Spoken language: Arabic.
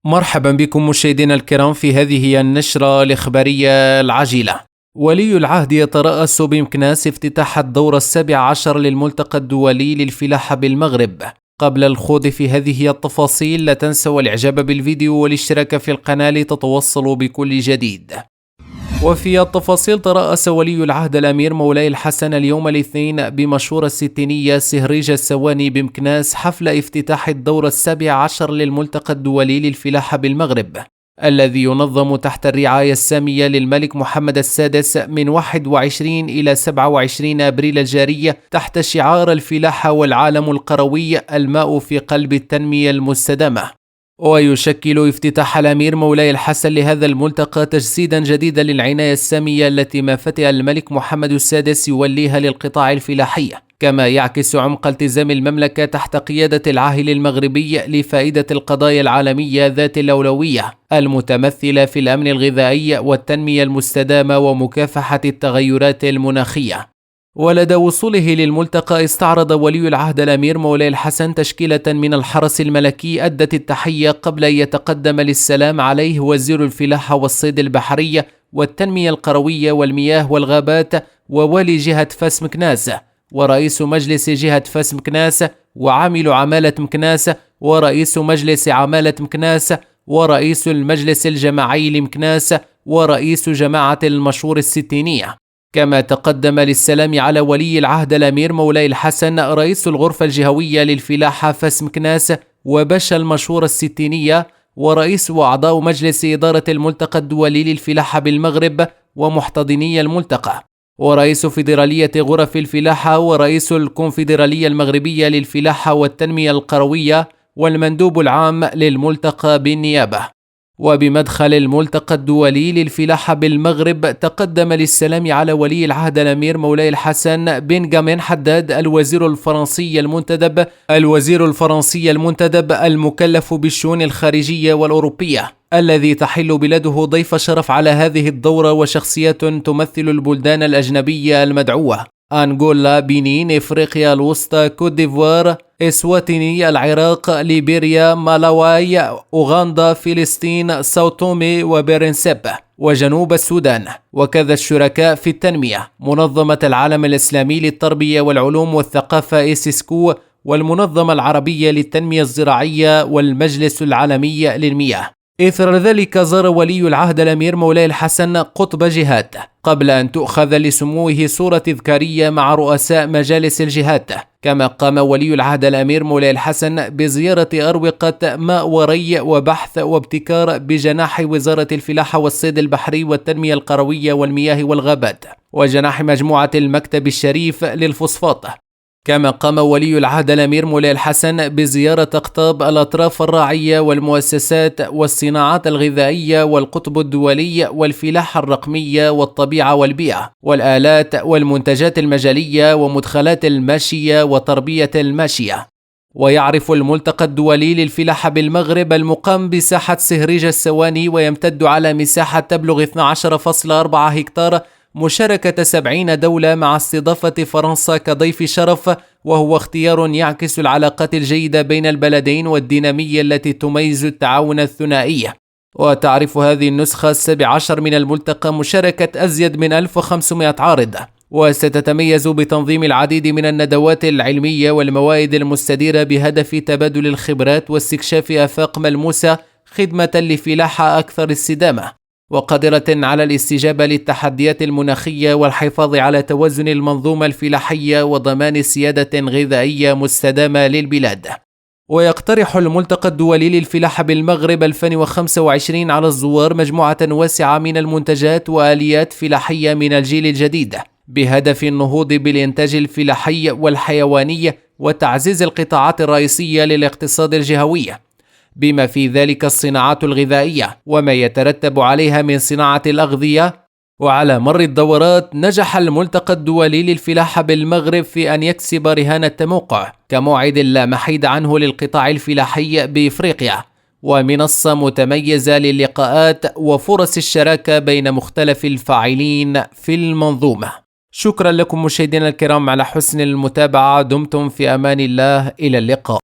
مرحبا بكم مشاهدينا الكرام في هذه النشرة الإخبارية العاجلة. ولي العهد يترأس بمكناس افتتاح الدورة 17 للملتقى الدولي للفلاحة بالمغرب. قبل الخوض في هذه التفاصيل لا تنسوا الإعجاب بالفيديو والاشتراك في القناة لتتوصلوا بكل جديد. وفي التفاصيل ترأس ولي العهد الأمير مولاي الحسن اليوم الاثنين بمشورة الستينية سهريج السواني بمكناس حفل افتتاح الدورة 17 للملتقى الدولي للفلاحة بالمغرب، الذي ينظم تحت الرعاية السامية للملك محمد السادس من 21 إلى 27 أبريل الجارية تحت شعار الفلاحة والعالم القروي، الماء في قلب التنمية المستدامة. ويشكل افتتاح الأمير مولاي الحسن لهذا الملتقى تجسيدا جديدا للعناية السامية التي ما فتئ الملك محمد السادس يوليها للقطاع الفلاحي، كما يعكس عمق التزام المملكة تحت قيادة العاهل المغربي لفائدة القضايا العالمية ذات الأولوية المتمثلة في الأمن الغذائي والتنمية المستدامة ومكافحة التغيرات المناخية. ولدى وصوله للملتقى استعرض ولي العهد الأمير مولاي الحسن تشكيلة من الحرس الملكي أدت التحية قبل أن يتقدم للسلام عليه وزير الفلاحة والصيد البحري والتنمية القروية والمياه والغابات ووالي جهة فاس مكناس ورئيس مجلس جهة فاس مكناس وعامل عمالة مكناس ورئيس مجلس عمالة مكناس ورئيس المجلس الجماعي لمكناس ورئيس جماعة المشور الستينية. كما تقدم للسلام على ولي العهد الأمير مولاي الحسن رئيس الغرفة الجهوية للفلاحة فاس مكناس وباشا المشور الستينية ورئيس وأعضاء مجلس إدارة الملتقى الدولي للفلاحة بالمغرب ومحتضني الملتقى، ورئيس فيدرالية غرف الفلاحة ورئيس الكونفدرالية المغربية للفلاحة والتنمية القروية والمندوب العام للملتقى بالنيابة. وبمدخل الملتقى الدولي للفلاحة بالمغرب تقدم للسلام على ولي العهد الأمير مولاي الحسن بنجامين حداد الوزير الفرنسي المنتدب المكلف بالشؤون الخارجية والأوروبية، الذي تحل بلاده ضيف شرف على هذه الدورة، وشخصيات تمثل البلدان الأجنبية المدعوة: أنغولا، بنين، إفريقيا الوسطى، كوت ديفوار، إسواتيني، العراق، ليبيريا، مالاواي، أوغندا، فلسطين، ساو تومي وبرنسيب وجنوب السودان، وكذا الشركاء في التنمية: منظمة العالم الإسلامي للتربية والعلوم والثقافة إيسيسكو، والمنظمة العربية للتنمية الزراعية، والمجلس العالمي للمياه. إثر ذلك زار ولي العهد الأمير مولاي الحسن قطب جهات قبل أن تؤخذ لسموه صورة تذكارية مع رؤساء مجالس الجهات. كما قام ولي العهد الأمير مولاي الحسن بزيارة أروقة ماء وري وبحث وابتكار بجناح وزارة الفلاحة والصيد البحري والتنمية القروية والمياه والغابات، وجناح مجموعة المكتب الشريف للفوسفات. كما قام ولي العهد الأمير مولاي الحسن بزيارة أقطاب الأطراف الراعية والمؤسسات والصناعات الغذائية والقطب الدولي والفلاحة الرقمية والطبيعة والبيئة والآلات والمنتجات المجالية ومدخلات الماشية وتربية الماشية. ويعرف الملتقى الدولي للفلاحة بالمغرب المقام بساحة سهريج السواني ويمتد على مساحة تبلغ 12.4 هكتار مشاركة 70 دولة مع استضافة فرنسا كضيف شرف، وهو اختيار يعكس العلاقات الجيدة بين البلدين والدينامية التي تميز التعاون الثنائي. وتعرف هذه النسخة 17 من الملتقى مشاركة أزيد من 1500 عارض، وستتميز بتنظيم العديد من الندوات العلمية والموائد المستديرة بهدف تبادل الخبرات واستكشاف آفاق ملموسة خدمة لفلاحة أكثر استدامة وقادرة على الاستجابة للتحديات المناخية والحفاظ على توازن المنظومة الفلاحية وضمان سيادة غذائية مستدامة للبلاد. ويقترح الملتقى الدولي للفلاحة بالمغرب 2025 على الزوار مجموعة واسعة من المنتجات وآليات فلاحية من الجيل الجديد بهدف النهوض بالإنتاج الفلاحي والحيواني وتعزيز القطاعات الرئيسية للاقتصاد الجهوي، بما في ذلك الصناعات الغذائية وما يترتب عليها من صناعة الأغذية. وعلى مر الدورات نجح الملتقى الدولي للفلاحة بالمغرب في أن يكسب رهان التموقع كموعد لا محيد عنه للقطاع الفلاحي بإفريقيا، ومنصة متميزة للقاءات وفرص الشراكة بين مختلف الفاعلين في المنظومة. شكرا لكم مشاهدينا الكرام على حسن المتابعة، دمتم في أمان الله، إلى اللقاء.